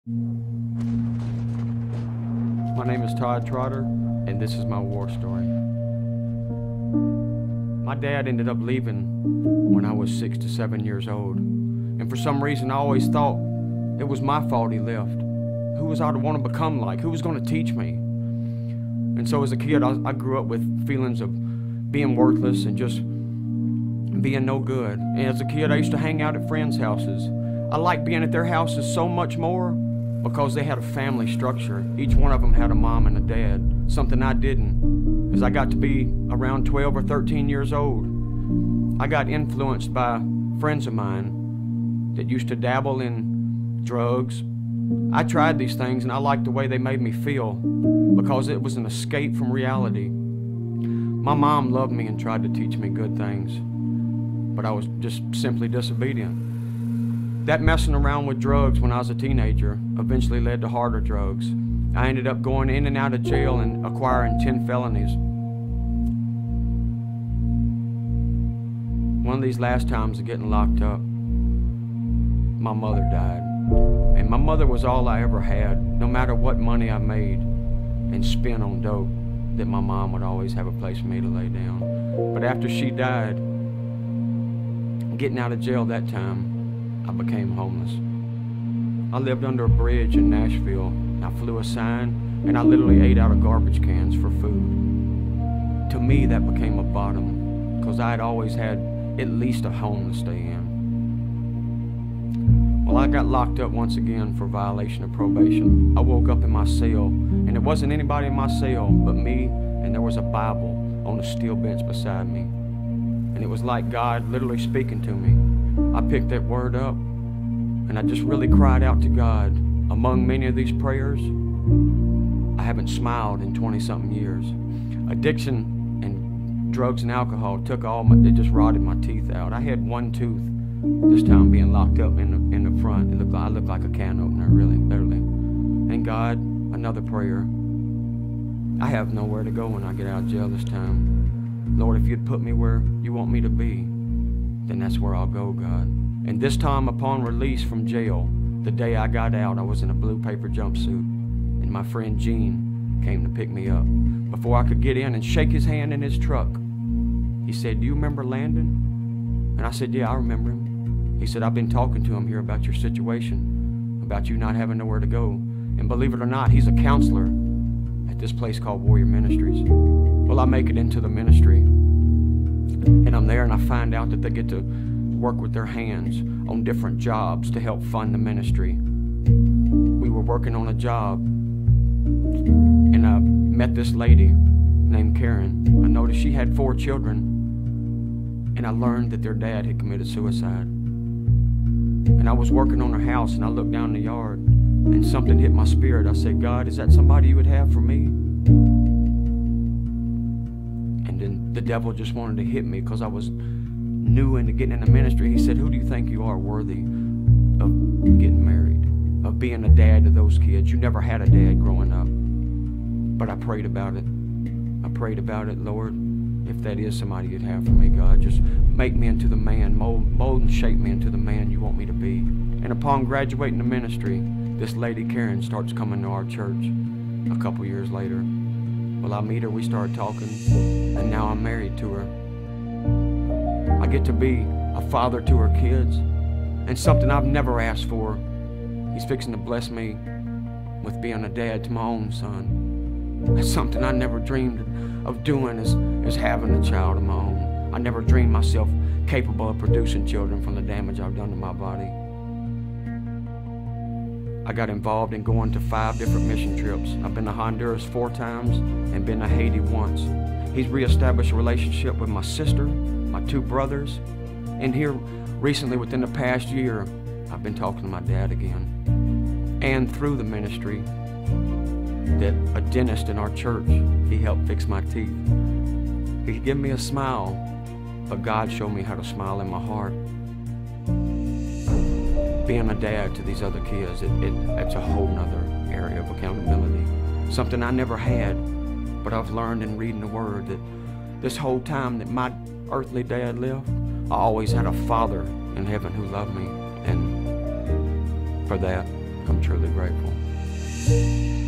My name is Todd Trotter, and this is my war story. My dad ended up leaving when I was 6 to 7 years old, and for some reason I always thought it was my fault he left. Who was I to want to become like? Who was going to teach me? And so as a kid, I grew up with feelings of being worthless and just being no good. And as a kid, I used to hang out at friends' houses. I liked being at their houses so much more because they had a family structure. Each one of them had a mom and a dad, something I didn't. As I got to be around 12 or 13 years old, I got influenced by friends of mine that used to dabble in drugs. I tried these things and I liked the way they made me feel because it was an escape from reality. My mom loved me and tried to teach me good things, but I was just simply disobedient. That messing around with drugs when I was a teenager eventually led to harder drugs. I ended up going in and out of jail and acquiring 10 felonies. One of these last times of getting locked up, my mother died. And my mother was all I ever had, no matter what money I made and spent on dope, that my mom would always have a place for me to lay down. But after she died, getting out of jail that time, I became homeless. I lived under a bridge in Nashville. I flew a sign, and I literally ate out of garbage cans for food. To me, that became a bottom, because I had always had at least a home to stay in. Well, I got locked up once again for violation of probation. I woke up in my cell, and it wasn't anybody in my cell but me, and there was a Bible on a steel bench beside me. And it was like God literally speaking to me. I picked that word up, and I just really cried out to God. Among many of these prayers, I haven't smiled in 20-something years. Addiction and drugs and alcohol took they just rotted my teeth out. I had one tooth this time being locked up in the front. I looked like a can opener, really, literally. And God, another prayer. I have nowhere to go when I get out of jail this time. Lord, if you'd put me where you want me to be, then that's where I'll go, God. And this time, upon release from jail, the day I got out, I was in a blue paper jumpsuit, and my friend Gene came to pick me up. Before I could get in and shake his hand in his truck, he said, "Do you remember Landon?" And I said, "Yeah, I remember him." He said, "I've been talking to him here about your situation, about you not having nowhere to go. And believe it or not, he's a counselor at this place called Warrior Ministries." Well, I make it into the ministry, and I'm there and I find out that they get to work with their hands on different jobs to help fund the ministry. We were working on a job, and I met this lady named Karen. I noticed she had 4 children, and I learned that their dad had committed suicide. And I was working on her house, and I looked down the yard, and something hit my spirit. I said, "God, is that somebody you would have for me?" And then the devil just wanted to hit me because I was new into getting into ministry. He said, "Who do you think you are worthy of getting married, of being a dad to those kids? You never had a dad growing up." But I prayed about it. I prayed about it, Lord, if that is somebody you'd have for me, God, just make me into the man, mold and shape me into the man you want me to be. And upon graduating the ministry, this lady Karen starts coming to our church a couple years later. Well, I meet her, we started talking, and now I'm married to her. I get to be a father to her kids, and something I've never asked for. He's fixing to bless me with being a dad to my own son. That's something I never dreamed of doing, is having a child of my own. I never dreamed myself capable of producing children from the damage I've done to my body. I got involved in going to 5 different mission trips. I've been to Honduras 4 times and been to Haiti once. He's reestablished a relationship with my sister, my 2 brothers, and here recently within the past year, I've been talking to my dad again. And through the ministry, that a dentist in our church, he helped fix my teeth. He gave me a smile, but God showed me how to smile in my heart. Being a dad to these other kids, it's a whole nother area of accountability. Something I never had, but I've learned in reading the Word that this whole time that my earthly dad left, I always had a Father in heaven who loved me. And for that, I'm truly grateful.